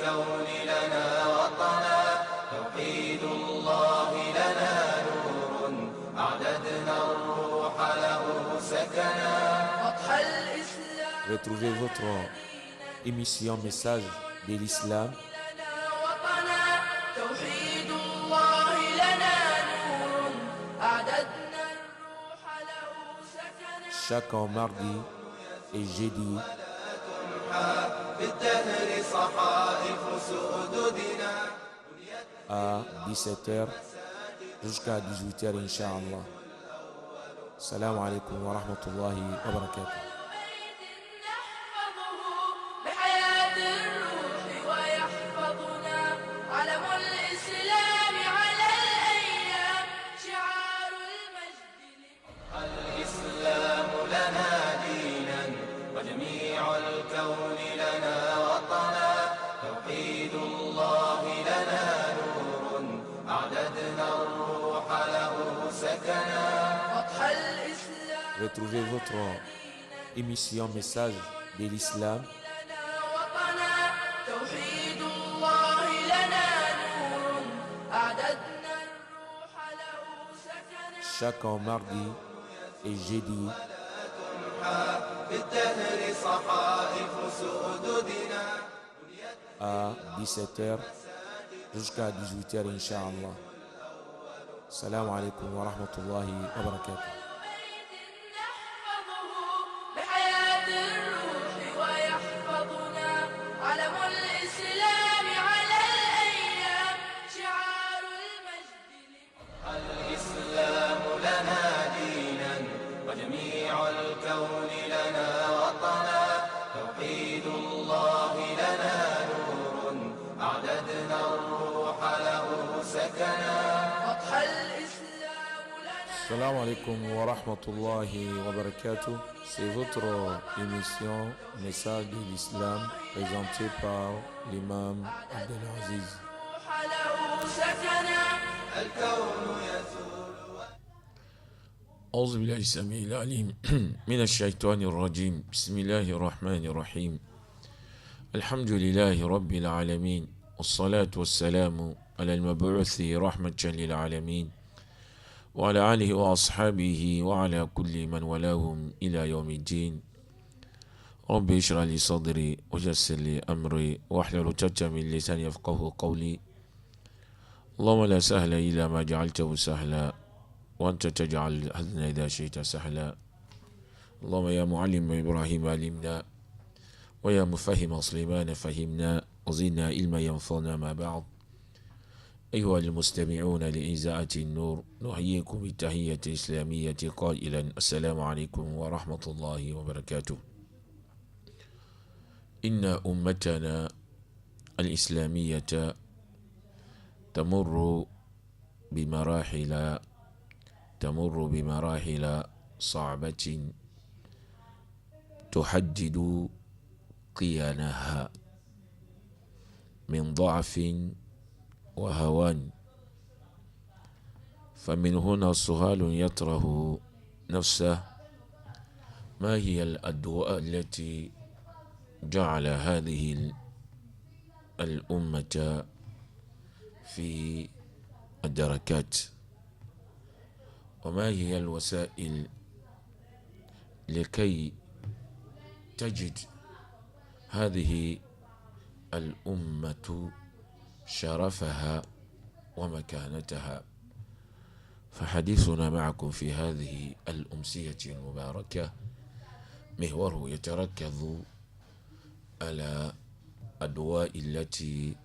الكون لنا وطنا، توحيد الله لنا نور، أعددنا الروح له سكنا. Retrouvez votre émission Message de l'Islam chaque mardi et jeudi à 17h jusqu'à 18h Inch'Allah. Salam alaikum wa rahmatullahi wa barakatuh. الإسلام لنا دينا وجميع الكون لنا وطنا، توحيد الله لنا نور، أعددنا الروح له سكنا. Retrouvez votre émission Message de l'Islam chaque mardi et jeudi à 17h jusqu'à 18h Inch'Allah. Salam alaikum wa rahmatullahi wa barakatuh. الإسلام لنا دينا وجميع الكون لنا وطنا، توحيد الله لنا نور، أعددنا الروح له سكنا. Salam alaikum wa rahmatullahi wa barakatuh. C'est votre émission Message de l'Islam présentée par l'imam Abdelaziz. أعوذ بالله السميع العليم من الشيطان الرجيم. بسم الله الرحمن الرحيم. الحمد لله رب العالمين، والصلاة والسلام على المبعوث رحمة للعالمين، وعلى آله وأصحابه وعلى كل من ولاهم إلى يوم الدين. رب اشرح لي صدري ويسر لي أمري واحلل عقدة من لساني يفقهوا قولي. اللهم لا سهل إلا ما جعلته سهلا، وأنت تجعل الحزن إذا شئت سهلا. اللهم يا معلم إبراهيم علمنا، ويا مفهم سليمان فهمنا، وزدنا علما ينفعنا. ما بعد، أيها المستمعون لإذاعة النور، نحييكم بالتحية الإسلامية قائلا السلام عليكم ورحمة الله وبركاته. إن أمتنا الإسلامية تمر بمراحل صعبة تحدد قيانها من ضعف وهوان. فمن هنا سؤال يطرح نفسه: ما هي الأدواء التي جعل هذه الأمة في الدركات؟ وما هي الوسائل لكي تجد هذه الأمة شرفها ومكانتها؟ فحديثنا معكم في هذه الأمسية المباركة محوره يتركز على الأدواء التي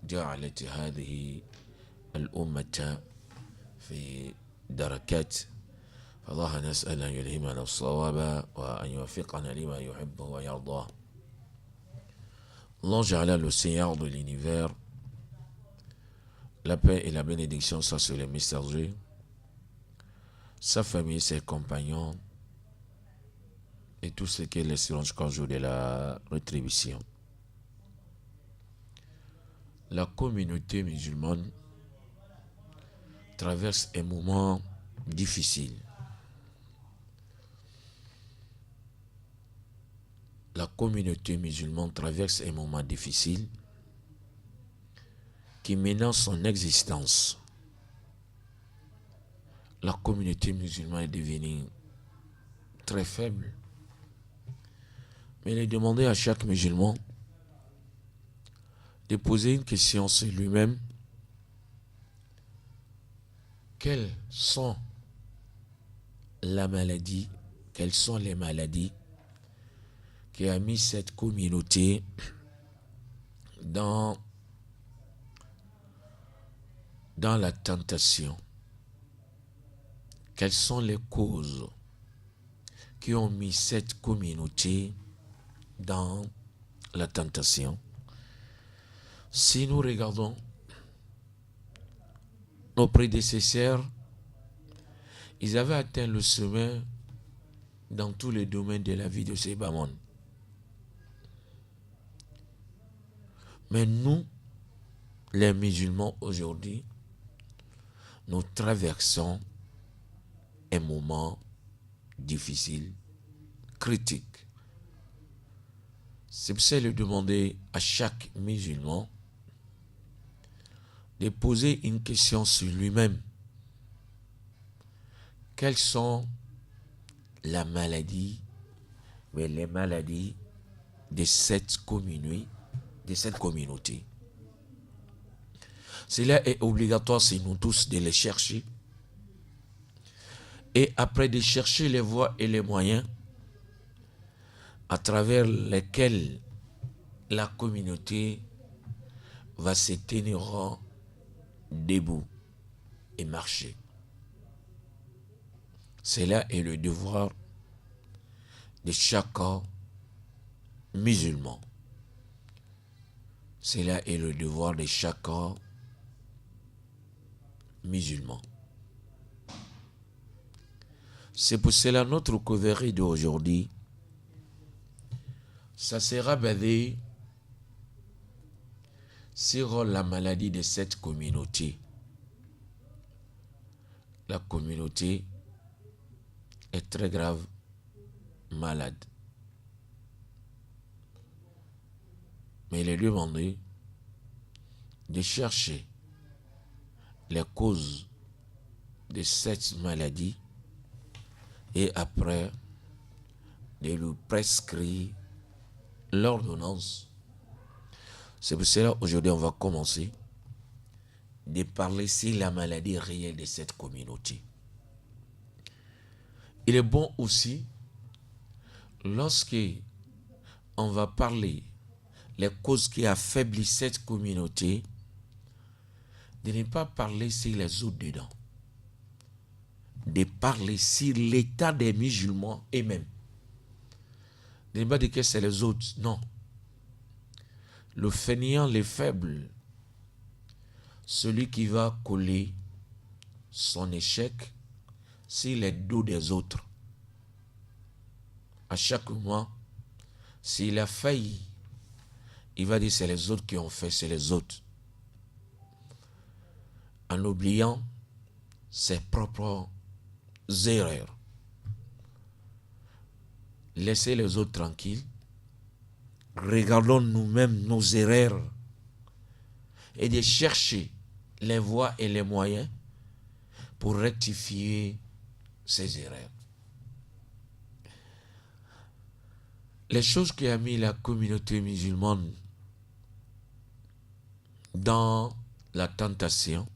جعلت هذه الأمة في دركات. فالله نسأل أن يلهمنا الصواب وأن يوفقنا لما يحبه ويرضاه. L'ange Allah, le Seigneur de l'univers, la paix et la bénédiction soient sur les messagers, sa famille, ses compagnons et tout ce qui est laisseront jusqu'au jour de la rétribution. La communauté musulmane traverse un moment difficile. La communauté musulmane traverse un moment difficile qui menace son existence. La communauté musulmane est devenue très faible. Mais il est demandé à chaque musulman de poser une question sur lui-même. Quelles sont les maladies qui a mis cette communauté dans la tentation? Quelles sont les causes qui ont mis cette communauté dans la tentation? Si nous regardons nos prédécesseurs, ils avaient atteint le sommet dans tous les domaines de la vie de ces Bamon. Mais nous, les musulmans aujourd'hui, nous traversons un moment difficile, critique. C'est pour ça qu'il est demandé à chaque musulman de poser une question sur lui-même. Quelles sont les maladies de cette communauté? Cela est obligatoire sur nous tous de les chercher. Et après de chercher les voies et les moyens à travers lesquels la communauté va se tenir debout et marcher. Cela est le devoir de chaque musulman. Cela est le devoir de chaque musulman. C'est pour cela notre causerie d'aujourd'hui, ça sera basé sur la maladie de cette communauté. La communauté est très grave malade. Mais il est demandé de chercher les causes de cette maladie et après de lui prescrire l'ordonnance. C'est pour cela aujourd'hui on va commencer de parler sur la maladie réelle de cette communauté. Il est bon aussi, lorsque on va parler les causes qui affaiblissent cette communauté, de ne pas parler sur les autres dedans, de parler sur l'état des musulmans eux-mêmes. De ne pas dire que c'est les autres, non. Le fainéant, les faibles, celui qui va coller son échec sur les dos des autres. À chaque moment, s'il a failli, il va dire c'est les autres qui ont fait, c'est les autres. En oubliant ses propres erreurs. Laissez les autres tranquilles. Regardons nous-mêmes nos erreurs et de chercher les voies et les moyens pour rectifier ces erreurs. Les choses qui ont mis la communauté musulmane dans la tentation,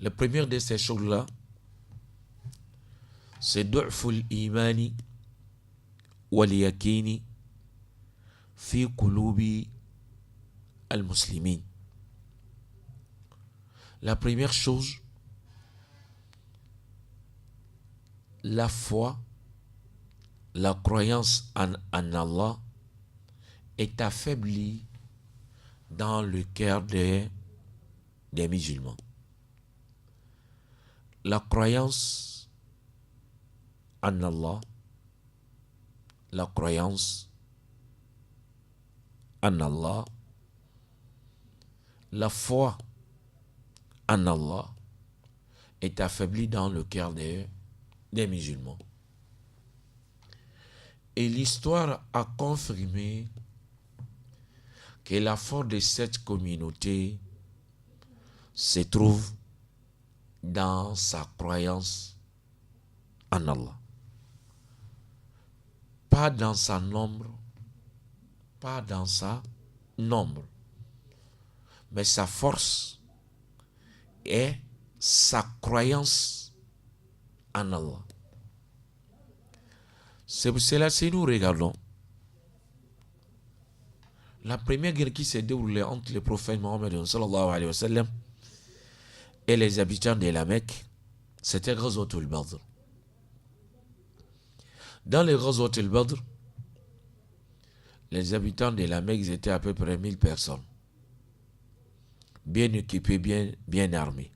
la première de ces choses-là, c'est du'ful imani wal yakini fi qulubi al-muslimin. La première chose, la foi, la croyance en Allah est affaiblie dans le cœur des musulmans. La croyance en Allah, la croyance en Allah, la foi en Allah est affaiblie dans le cœur des musulmans. Et l'histoire a confirmé que la force de cette communauté se trouve dans sa croyance en Allah. Pas dans sa nombre, mais sa force est sa croyance en Allah. C'est pour cela, si nous regardons la première guerre qui s'est déroulée entre le prophète Mohammed sallallahu alayhi wa sallam et les habitants de la Mecque, c'était Ghazwatul Badr. Dans les Ghazwatul Badr, les habitants de la Mecque étaient à peu près 1000 personnes, bien équipés, bien armés.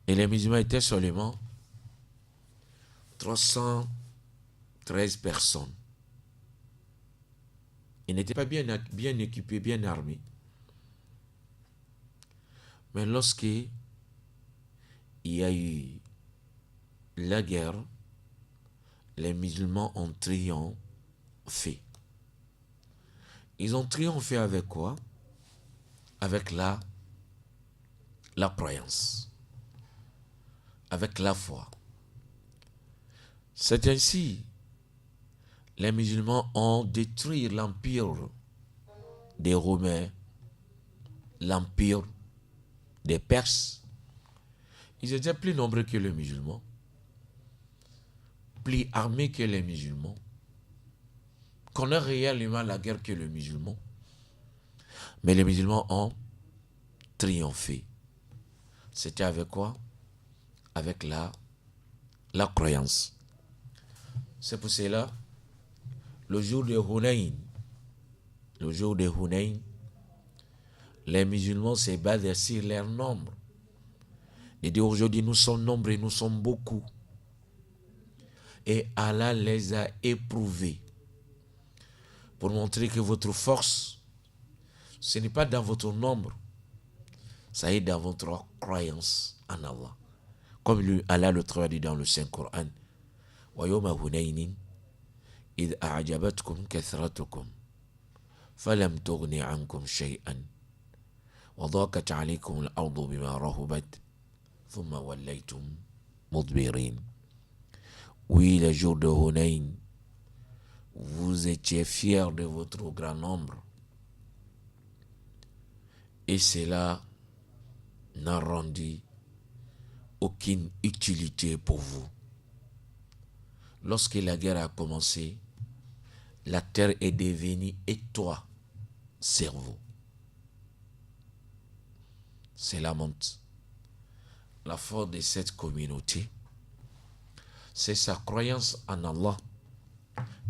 Et les musulmans étaient seulement 313 personnes. Ils n'étaient pas bien équipés, bien armés. Mais lorsqu'il y a eu la guerre, les musulmans ont triomphé. Ils ont triomphé avec quoi? Avec la croyance, avec la foi. C'est ainsi les musulmans ont détruit l'empire des Romains, l'empire des Perses. Ils étaient plus nombreux que les musulmans, plus armés que les musulmans, connaissent réellement la guerre que les musulmans. Mais les musulmans ont triomphé. C'était avec quoi? Avec la croyance. C'est pour cela, le jour de Hunayn, les musulmans se basent sur leur nombre. Et aujourd'hui, nous sommes nombreux, nous sommes beaucoup. Et Allah les a éprouvés pour montrer que votre force, ce n'est pas dans votre nombre, ça est dans votre croyance en Allah. Comme Allah le traduit dans le Saint-Coran. وَيَوْمَ هُنَيْنٍ إِذْ أَعْجَبَتْكُمْ كَثْرَتُكُمْ فَلَمْ تُغْنِ عَنْكُمْ شَيْئًا وَضَاقَتْ عَلَيْكُمُ الْأَرْضُ بِمَا رَحُبَتْ ثُمَّ وَلَّيْتُمْ مُدْبِرِينَ. Oui, le jour de Hunayn, vous étiez fiers de votre grand nombre. Et cela n'a rendu aucune utilité pour vous. Lorsque la guerre a commencé, la terre est devenue étroite sur vous. C'est la monte. La force de cette communauté, c'est sa croyance en Allah.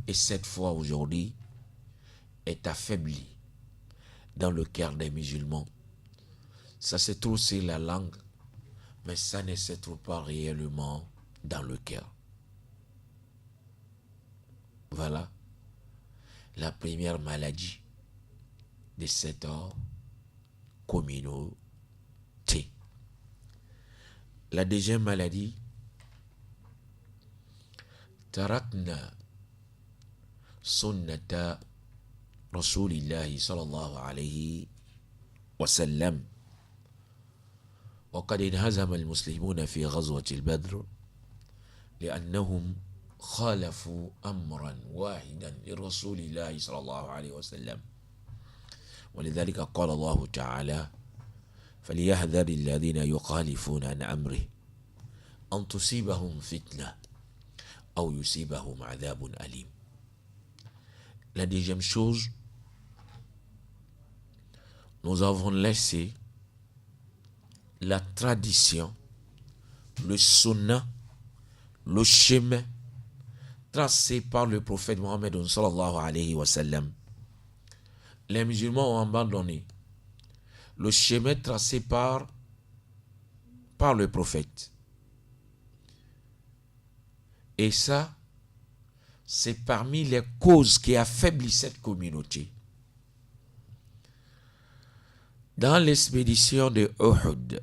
Et cette foi aujourd'hui est affaiblie dans le cœur des musulmans. Ça se trouve sur la langue, mais ça ne se trouve pas réellement dans le cœur. Voilà la première maladie de cette communauté. La deuxième maladie, tarakna sunnata rasulillahi sallallahu alayhi wa sallam. وقد انهزم المسلمون في غزوة البدر لأنهم خالفوا أمرا واحدا لرسول الله صلى الله عليه وسلم. ولذلك قال الله تعالى: فليحذر الذين يخالفون عن أمره أن تصيبهم فتنة أو يصيبهم عذاب أليم. La deuxième chose, nous avons laissé la tradition, le sunna, le chemin tracé par le prophète Mohammed sallallahu alayhi wa sallam. Les musulmans ont abandonné le chemin tracé par le prophète. Et ça, c'est parmi les causes qui affaiblissent cette communauté. Dans l'expédition de Uhud,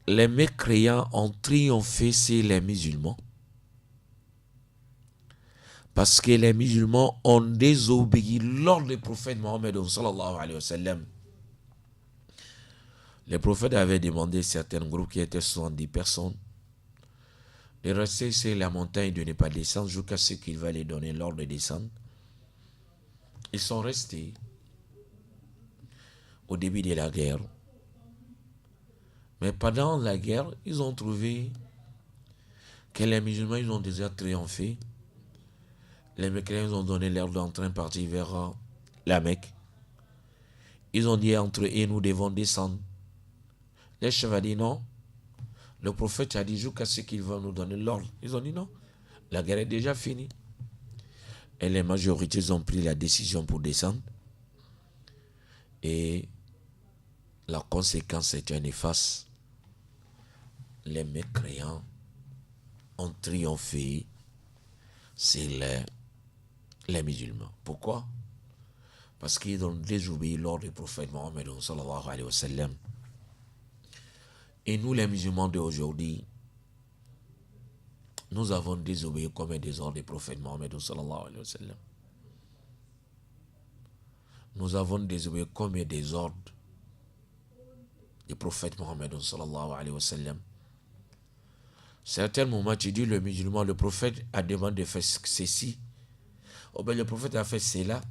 les mécréants ont triomphé sur les musulmans Parce que les musulmans ont désobéi lors du prophète Mohammed sallallahu alayhi wa sallam. Les prophètes avaient demandé à certains groupes qui étaient 70 personnes de rester sur la montagne, de ne pas descendre jusqu'à ce qu'il va les donner l'ordre de descendre. Ils sont restés au début de la guerre. Mais pendant la guerre, ils ont trouvé que les musulmans ils ont déjà triomphé. Les Mécréens ont donné l'ordre d'entrer partir vers la Mecque. Ils ont dit entre eux, nous devons descendre. Les chefs ont dit non. Le prophète a dit jusqu'à ce qu'il va nous donner l'ordre. Ils ont dit non. La guerre est déjà finie. Et les majorités ont pris la décision pour descendre. Et la conséquence était néfaste. Les mécréants ont triomphé sur les musulmans. Pourquoi? Parce qu'ils ont désobéi l'ordre du prophète Mohammed sallallahu alayhi wa sallam. Et nous, les musulmans d'aujourd'hui, nous avons désobéi combien des ordres du prophète Mohammed sallallahu alayhi wa sallam? Nous avons désobéi combien des ordres du prophète Mohammed sallallahu alayhi wa sallam? Certains moments, tu dis le musulman, le prophète a demandé de faire ceci. Oh ben, le prophète a fait cela.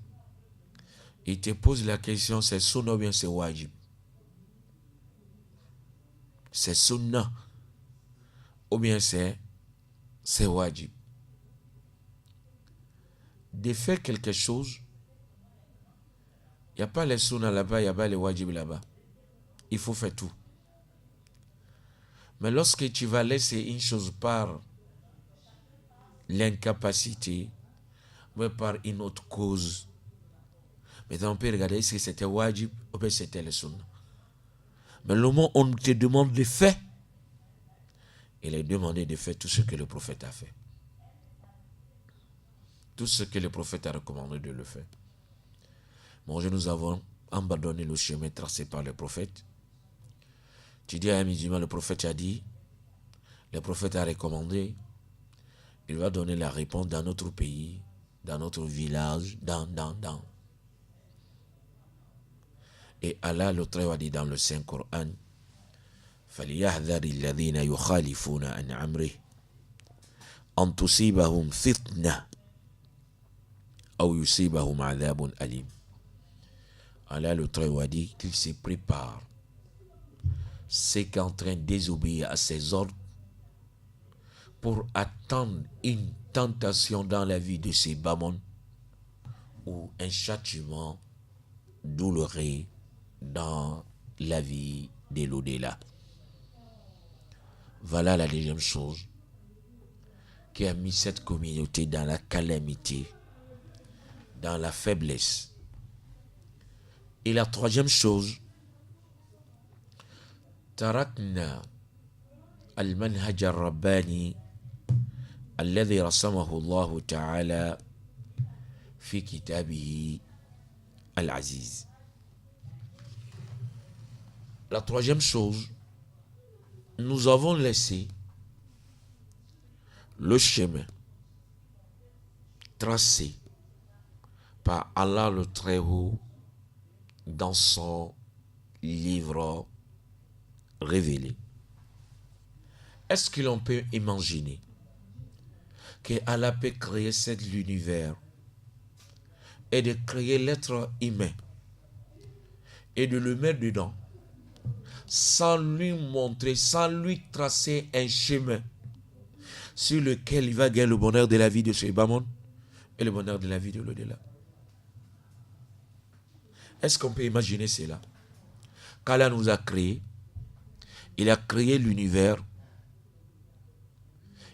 Il te pose la question, c'est sunna ou bien c'est wajib? C'est sunna ou bien c'est wajib? De faire quelque chose, il n'y a pas les sunna là-bas, il n'y a pas les wajib là-bas. Il faut faire tout. Mais lorsque tu vas laisser une chose par l'incapacité, ou par une autre cause, maintenant on peut regarder si c'était wajib ou bien c'était le sunna. Mais le moment où on te demande de faire, il est demandé de faire tout ce que le prophète a fait. Tout ce que le prophète a recommandé de le faire. Bon, nous avons abandonné le chemin tracé par le prophète. Tu dis à un musulman, le prophète a dit, le prophète a recommandé, il va donner la réponse dans notre pays, dans notre village, dans. Et Allah le Très-Haut a dit dans le Saint-Coran, فَلْيَحْذَرِ الَّذِينَ يُخَالِفُونَ عَنْ أَمْرِهِ أَنْ تُصِيبَهُمْ فِتْنَةٌ أَوْ يُصِيبَهُمْ عَذَابٌ أَلِيمٌ. Allah le Très-Haut a dit qu'il se prépare. C'est qu'en train de désobéir à ses ordres pour attendre une tentation dans la vie de ces bamons ou un châtiment douloureux dans la vie de l'au-delà. Voilà la deuxième chose qui a mis cette communauté dans la calamité, dans la faiblesse. Et la troisième chose, tarakna al-manhaj al-rabbani alladhi rasamahu Allah ta'ala fi kitabihi al-aziz. La troisième chose, nous avons laissé le chemin tracé par Allah le Très-Haut dans son livre révélé. Est-ce que l'on peut imaginer que Allah peut créer cet univers et de créer l'être humain et de le mettre dedans sans lui montrer, sans lui tracer un chemin sur lequel il va gagner le bonheur de la vie de ce bas-monde et le bonheur de la vie de l'au-delà? Est-ce qu'on peut imaginer cela? Qu'Allah nous a créé, il a créé l'univers,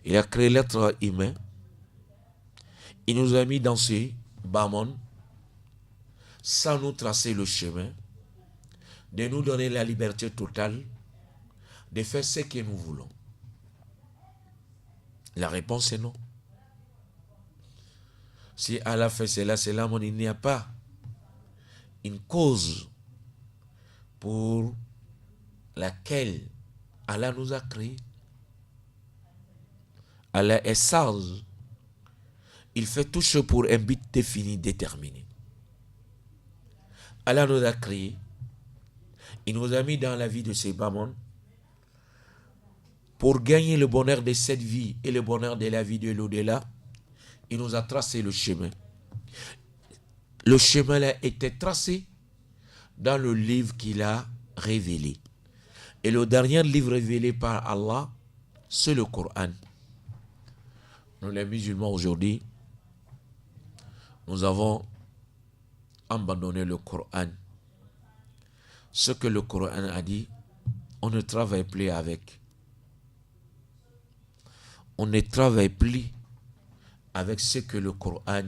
il a créé l'être humain, il nous a mis dans ce bas-monde sans nous tracer le chemin, de nous donner la liberté totale de faire ce que nous voulons. La réponse est non. Si Allah fait cela, il n'y a pas une cause pour laquelle Allah nous a créés. Allah est sage il fait tout ce pour un but défini, déterminé. Allah nous a créés, il nous a mis dans la vie de ces bas-mondes pour gagner le bonheur de cette vie et le bonheur de la vie de l'au-delà. Il nous a tracé le chemin. Le chemin là était tracé dans le livre qu'il a révélé. Et le dernier livre révélé par Allah, c'est le Coran. Nous les musulmans aujourd'hui, nous avons abandonné le Coran. Ce que le Coran a dit, on ne travaille plus avec. On ne travaille plus avec ce que le Coran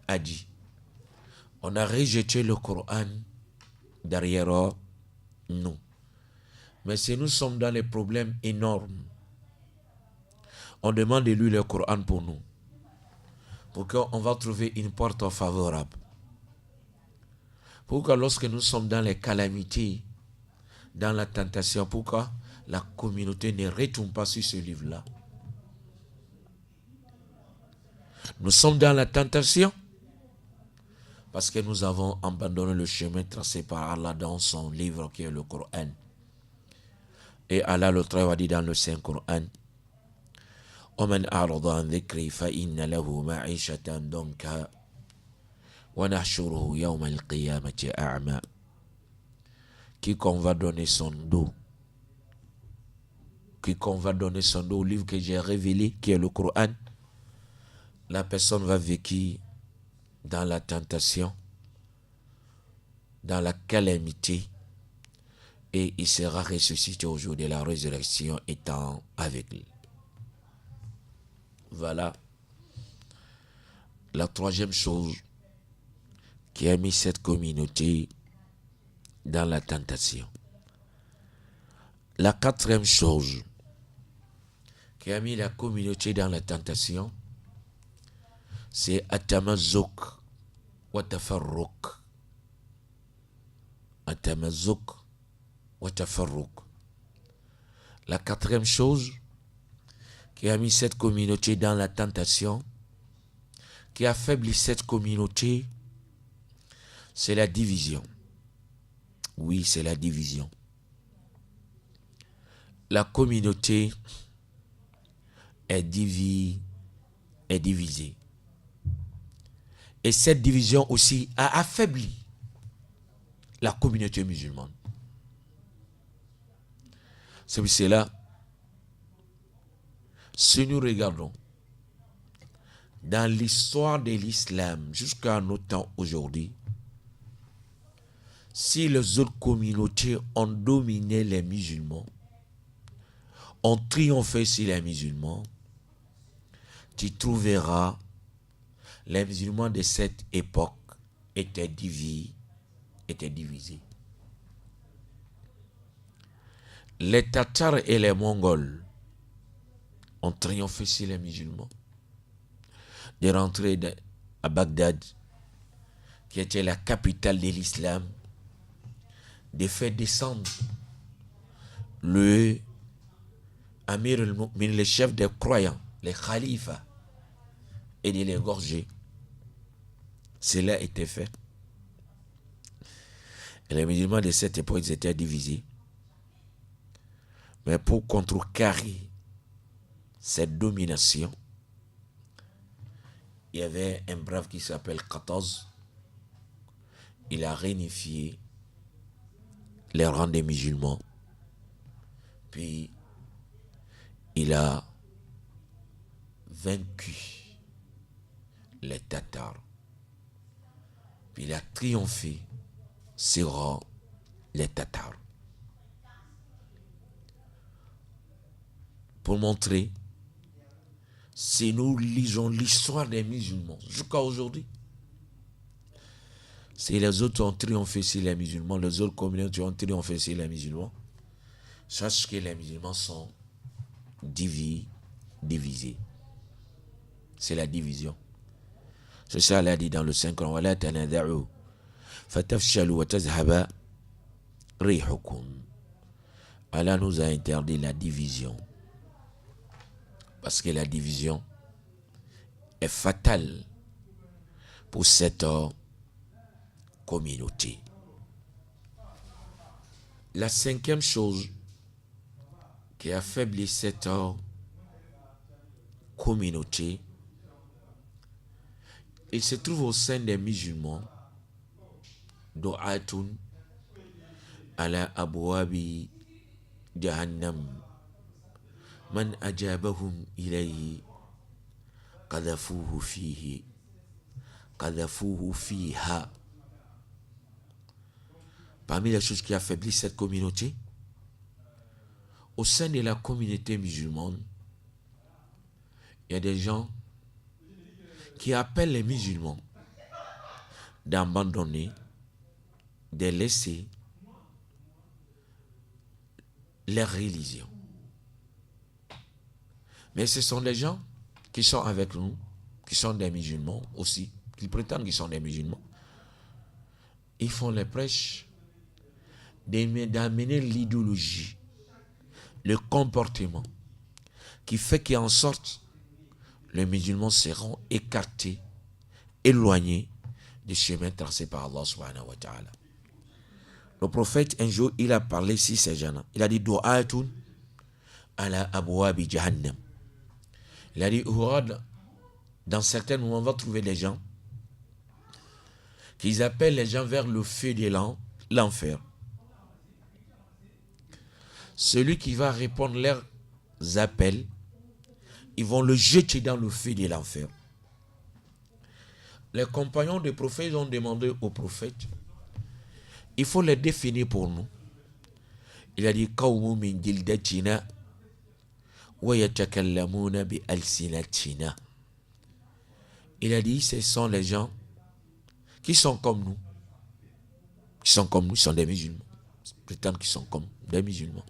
a dit. On a rejeté le Coran derrière nous. Mais si nous sommes dans des problèmes énormes, on demande de lui le Coran pour nous. Pour qu'on va trouver une porte favorable. Pourquoi lorsque nous sommes dans les calamités, dans la tentation, pourquoi la communauté ne retourne pas sur ce livre-là? Nous sommes dans la tentation parce que nous avons abandonné le chemin tracé par Allah dans son livre qui est le Coran. Et Allah le travail dit dans le Saint-Coran, وَمَنْ أَعْرَضَ عَنْ ذِكْرِي فَإِنَّ لَهُ مَعِيشَةً ضَنْكًا وَنَحْشُرُهُ يَوْمَ الْقِيَامَةِ أَعْمَى. Quiconque va donner son dos, quiconque va donner son dos au livre que j'ai révélé, qui est le Coran, la personne va vivre dans la tentation, dans la calamité, et il sera ressuscité au jour de la résurrection étant avec lui. Voilà la troisième chose qui a mis cette communauté dans la tentation. La quatrième chose qui a mis la communauté dans la tentation, c'est Atamazouk wa Tafarrouk. Atamazouk wa Tafarrouk. La quatrième chose qui a mis cette communauté dans la tentation, qui affaiblit cette communauté, c'est la division. Oui, c'est la division. La communauté est divisée. Et cette division aussi a affaibli la communauté musulmane. C'est pour cela, si nous regardons dans l'histoire de l'islam jusqu'à nos temps aujourd'hui, si les autres communautés ont dominé les musulmans, ont triomphé sur les musulmans, tu trouveras les musulmans de cette époque étaient divisés. Les Tatars et les Mongols ont triomphé sur les musulmans. De rentrer à Bagdad, qui était la capitale de l'islam, de faire descendre le Amir al-Mu'min, le chef des croyants, les khalifas, et de l'égorger. Cela était fait. Et les musulmans de cette époque étaient divisés. Mais pour contrecarrer cette domination, il y avait un brave qui s'appelle Qataz. Il a réunifié les rangs des musulmans. Puis, il a vaincu les Tatars. Puis, il a triomphé sur les Tatars. Pour montrer, si nous lisons l'histoire des musulmans jusqu'à aujourd'hui, si les autres ont triomphé sur les musulmans, les autres communautés ont triomphé sur les musulmans, sache que les musulmans sont divisés. C'est la division. C'est ça, Allah dit dans le Saint-Coran, وَلَا تَنَازَعُوا فَتَفْشَلُوا وَتَذْهَبَ رِيحُكُمْ. Allah nous a interdit la division. Parce que la division est fatale pour cette communauté. La cinquième chose qui affaiblit cette communauté, il se trouve au sein des musulmans, du'atun ala abwabi jahannam man ajabahum ilayhi qadhafuhu fiha. Parmi les choses qui affaiblissent cette communauté, au sein de la communauté musulmane, il y a des gens qui appellent les musulmans d'abandonner, de laisser leur religion. Mais ce sont des gens qui sont avec nous, qui sont des musulmans aussi, qui prétendent qu'ils sont des musulmans. Ils font les prêches d'amener l'idéologie, le comportement qui fait qu'en sorte les musulmans seront écartés, éloignés du chemin tracé par Allah subhanahu wa ta'ala. Le prophète un jour il a parlé sur ces gens-là. Il a dit du'atun ala abwabi jahannam. Il a dit dans certains moments on va trouver des gens qui appellent les gens vers le feu de l'enfer. Celui qui va répondre leurs appels, ils vont le jeter dans le feu de l'enfer. Les compagnons des prophètes ont demandé au prophète, il faut les définir pour nous. Il a dit qawmun min jildatina wa yatakallamuna bi alsinatina. Il a dit ce sont les gens qui sont comme nous. Qui sont comme nous, ils sont des musulmans. Ils prétendent qu'ils sont comme des musulmans.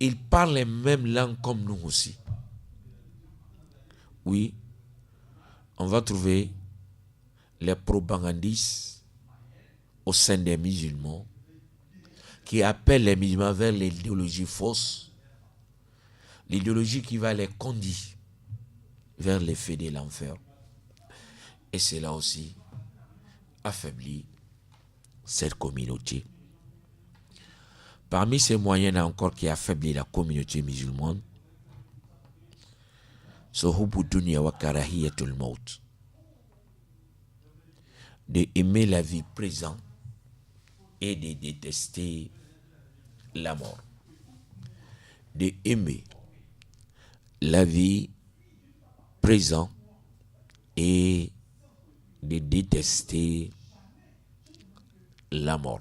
Ils parlent les mêmes langues comme nous aussi. Oui, on va trouver les propagandistes au sein des musulmans qui appellent les musulmans vers l'idéologie fausse, l'idéologie qui va les conduire vers les feux de l'enfer. Et cela aussi affaiblit cette communauté. Parmi ces moyens encore qui affaiblissent la communauté musulmane, c'est hubbu dunya wa karahiyatul maut, de aimer la vie présente et de détester la mort. De aimer la vie présente et de détester la mort.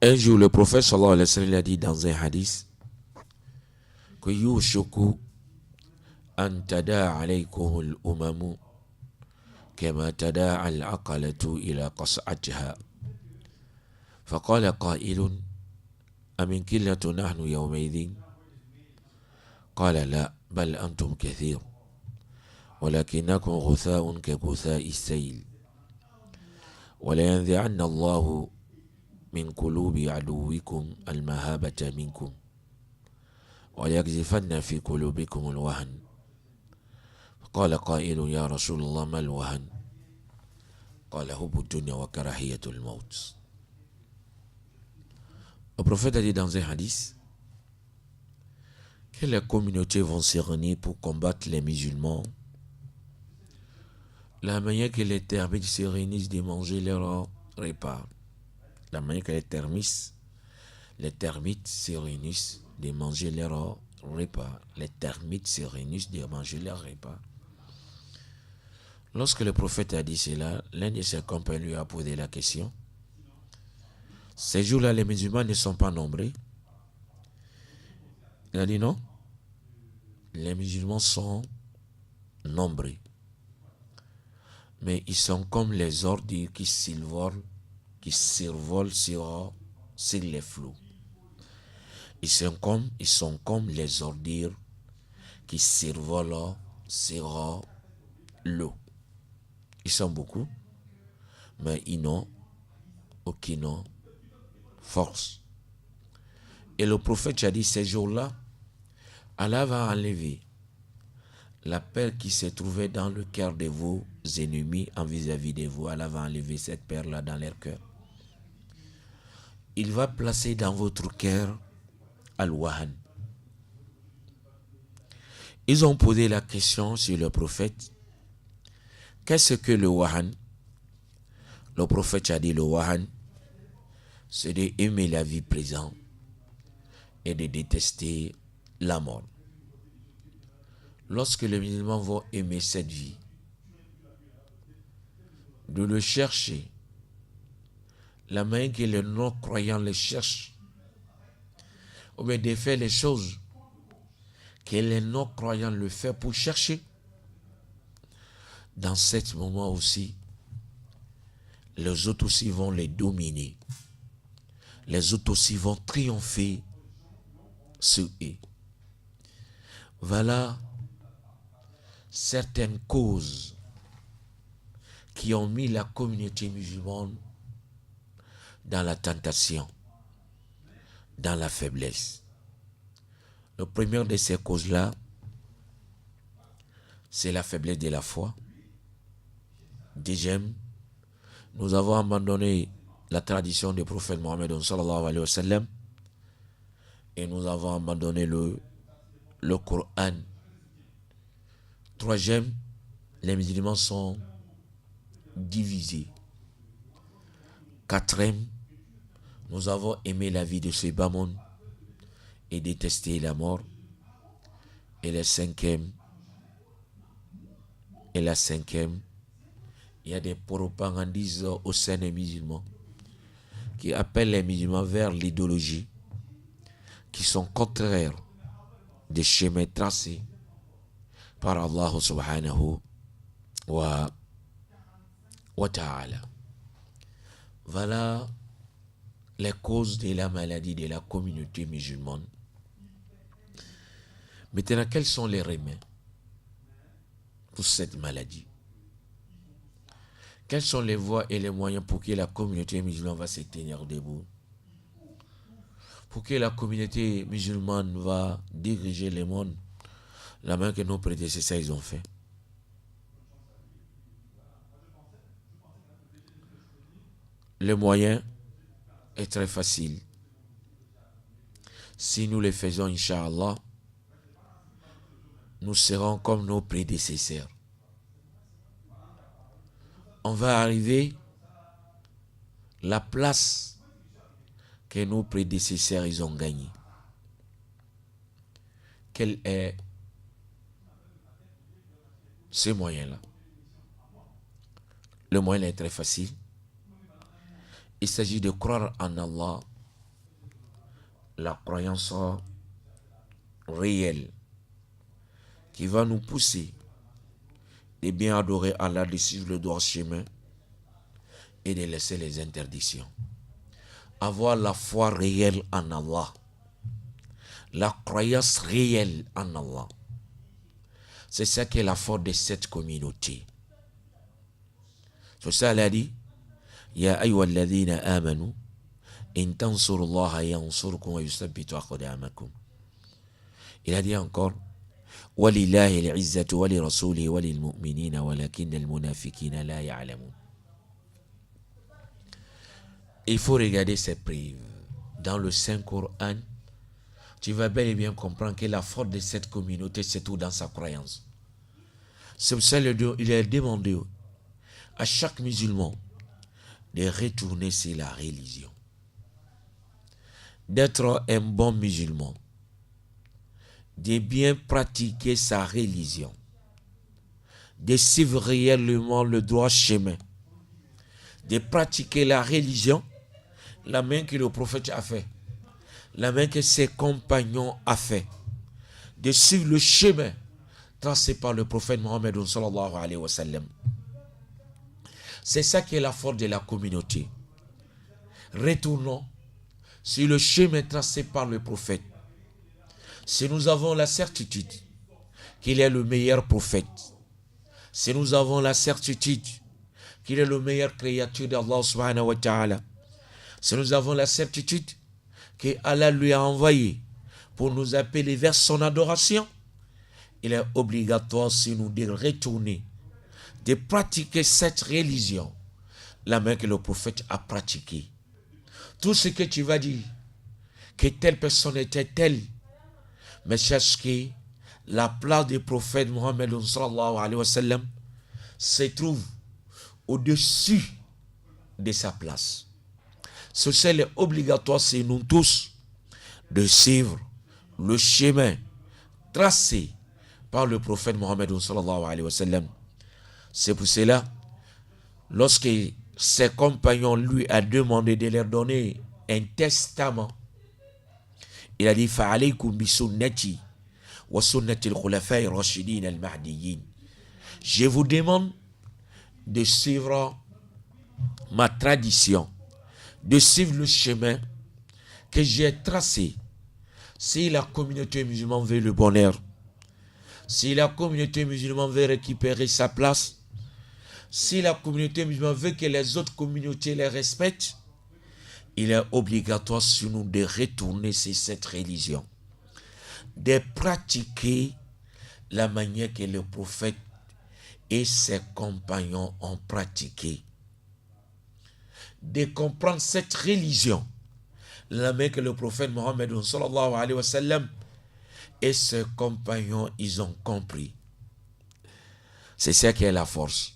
Un jour, le prophète sallallahu alayhi wa sallam a dit dans un hadith que yushuku an tada'a alaykum al-umamu kama tada'a al-aqalatu ila qas'atiha. فقال قائل أمن كلة نحن يومئذ قال لا بل أنتم كثير ولكنكم غثاء كغثاء السيل ولينزعن الله من قلوب عدوكم المهابة منكم وليقذفن في قلوبكم الوهن. قال قائل يا رسول الله ما الوهن؟ قال حب الدنيا وكراهية الموت. Le prophète a dit dans un hadith que les communautés vont se réunir pour combattre les musulmans. La manière que les termites se réunissent de manger leur repas. La manière que les termites se réunissent de manger leur repas. Les termites se réunissent de manger leur repas. Lorsque le prophète a dit cela, l'un de ses compagnons lui a posé la question. Ces jours-là, les musulmans ne sont pas nombreux. Il a dit non. Les musulmans sont nombreux. Mais ils sont comme les ordures qui survolent sur les flots. Ils sont comme les ordures qui survolent sur l'eau. Ils sont beaucoup, mais ils n'ont aucune force. Et le prophète a dit, ces jours-là, Allah va enlever la peur qui se trouvait dans le cœur de vos ennemis en vis-à-vis de vous. Allah va enlever cette peur-là dans leur cœur. Il va placer dans votre cœur Al-Wahan. Ils ont posé la question sur le prophète. Qu'est-ce que le Wahan? Le prophète a dit le Wahan, c'est d'aimer la vie présente et de détester la mort. Lorsque les musulmans vont aimer cette vie, de le chercher, la main que les non-croyants le cherchent, ou bien de faire les choses que les non-croyants le font pour chercher, dans ce moment aussi, les autres aussi vont les dominer. Les autres aussi vont triompher sur eux. Voilà certaines causes qui ont mis la communauté musulmane dans la tentation, dans la faiblesse. La première de ces causes-là, c'est la faiblesse de la foi. Deuxième, nous avons abandonné la tradition du prophète Mohammed sallallahu alayhi wa sallam et nous avons abandonné le Coran. Troisième, les musulmans sont divisés. Quatrième, nous avons aimé la vie de ce bas monde et détesté la mort. Et la cinquième, il y a des propagandistes au sein des musulmans qui appellent les musulmans vers l'idéologie, qui sont contraires des schémas tracés par Allah subhanahu wa ta'ala. Voilà les causes de la maladie de la communauté musulmane. Maintenant, quels sont les remèdes pour cette maladie? Quelles sont les voies et les moyens pour que la communauté musulmane va se tenir debout? Pour que la communauté musulmane va diriger le monde, la main que nos prédécesseurs ils ont fait. Le moyen est très facile. Si nous le faisons, Inch'Allah, nous serons comme nos prédécesseurs. On va arriver à la place que nos prédécesseurs ils ont gagnée. Quel est ce moyen-là? Le moyen est très facile. Il s'agit de croire en Allah, la croyance réelle qui va nous pousser de bien adorer Allah, de suivre le droit chemin et de laisser les interdictions. Avoir la foi réelle en Allah, la croyance réelle en Allah. C'est ça qui est la force de cette communauté. C'est ça elle a dit. Ya ayyuhalladhina amanu in tansurullaha yansurkum wa yuthabbit aqdamakum. Il a dit encore walillahi al-izzatu wa li rasulihi wa lil mu'minina walakinna al-munafiqina la ya'lamun. Il faut regarder ces preuves dans le Saint-Coran. Tu vas bel et bien comprendre que la force de cette communauté c'est tout dans sa croyance. C'est pour ça qu'il a demandé à chaque musulman de retourner sur la religion, d'être un bon musulman, de bien pratiquer sa religion, de suivre réellement le droit chemin, de pratiquer la religion, la main que le prophète a fait, la main que ses compagnons a fait, de suivre le chemin tracé par le prophète Mohammed sallallahu alayhi wa sallam. C'est ça qui est la force de la communauté. Retournons sur le chemin tracé par le prophète. Si nous avons la certitude qu'il est le meilleur prophète, si nous avons la certitude qu'il est le meilleur créature d'Allah subhanahu wa ta'ala, si nous avons la certitude que Allah lui a envoyé pour nous appeler vers son adoration, il est obligatoire sur nous de retourner, de pratiquer cette religion, la même que le prophète a pratiquée. Tout ce que tu vas dire, que telle personne était telle, mais cherche que la place du prophète Mohammed sallallahu alayhi wa sallam se trouve au-dessus de sa place. Ceci est obligatoire sur nous tous de suivre le chemin tracé par le prophète Mohammed sallallahu alayhi wa sallam. C'est pour cela, lorsque ses compagnons lui a demandé de leur donner un testament, il a dit fa'alaykum bi sunnati wa sunnati al-khulafa'i ar-rashidin al-mahdiyyin. Je vous demande de suivre ma tradition, de suivre le chemin que j'ai tracé. Si la communauté musulmane veut le bonheur, si la communauté musulmane veut récupérer sa place, si la communauté musulmane veut que les autres communautés les respectent, il est obligatoire sur nous de retourner sur cette religion, de pratiquer la manière que le prophète et ses compagnons ont pratiqué, de comprendre cette religion, la manière que le prophète Mohammed sallallahu alayhi wa sallam et ses compagnons, ils ont compris. C'est ça qui est la force.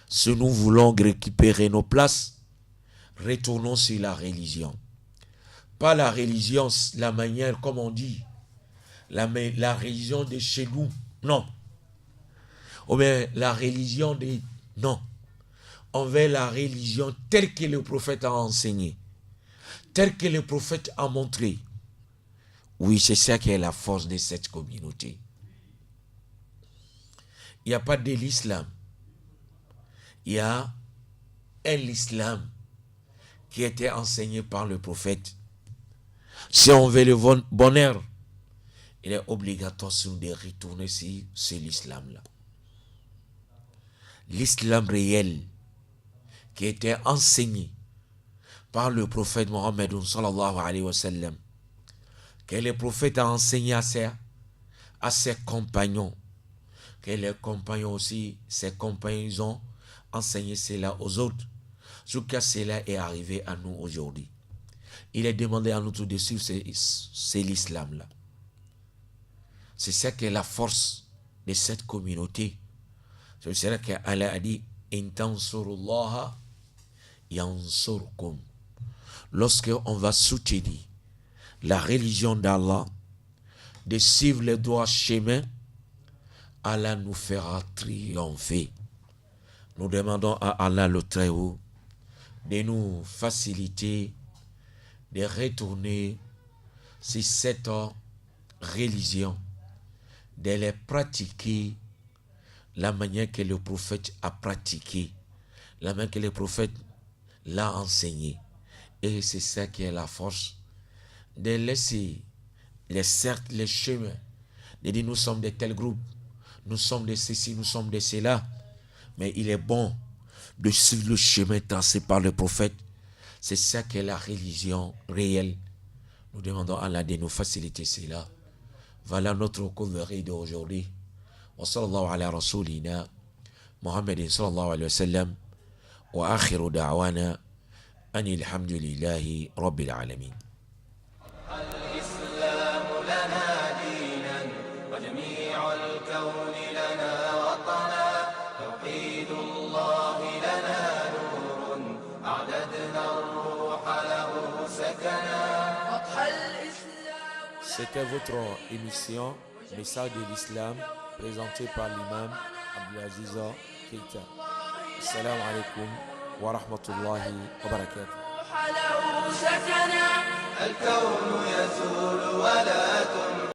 Si nous voulons récupérer nos places, retournons sur la religion. Pas la religion, la manière, comme on dit, la religion de chez nous, non. Ou bien la religion de... Non. On veut la religion telle que le prophète a enseigné, telle que le prophète a montré. Oui, c'est ça qui est la force de cette communauté. Il n'y a pas de l'islam. Il y a l'islam qui était enseigné par le prophète. Si on veut le bonheur, il est obligatoire de retourner sur l'islam-là. L'islam réel qui était enseigné par le prophète Mohammed sallallahu alayhi wa sallam, que le prophète a enseigné à ses compagnons, que les compagnons aussi, ses compagnons, ils ont enseigné cela aux autres, jusqu'à cela est arrivé à nous aujourd'hui. Il est demandé à nous tous de suivre, c'est l'islam-là. C'est ça qui est la force de cette communauté. C'est ça qu'Allah a dit, in tansurullaha yansurkum. Lorsque on va soutenir la religion d'Allah, de suivre les droits chemins, Allah nous fera triompher. Nous demandons à Allah le Très-Haut de nous faciliter, de retourner sur cette religion, de les pratiquer la manière que le prophète a pratiqué, la manière que le prophète l'a enseigné. Et c'est ça qui est la force, de laisser les cercles, les chemins, de dire nous sommes de tel groupe, nous sommes de ceci, nous sommes de cela. Mais il est bon de suivre le chemin tracé par le prophète. C'est ça qui est la religion réelle. Nous demandons à Allah de nous faciliter cela. Voilà notre conversation d'aujourd'hui. Wa sallallahu ala rasulina Muhammadin sallallahu alayhi wa sallam. Wa akhiru da'wana anil hamdulillahi rabbil alamin. الإسلام لنا دينا وجميع الكون لنا وطنا توحيد الله لنا نور أعددنا الروح له سكنا. C'était votre émission Message de l'Islam présentée par l'imam Abdelaziz Keita. Assalamu alaikum wa rahmatullahi wa barakatuh. الكون يزول ولا تنقضي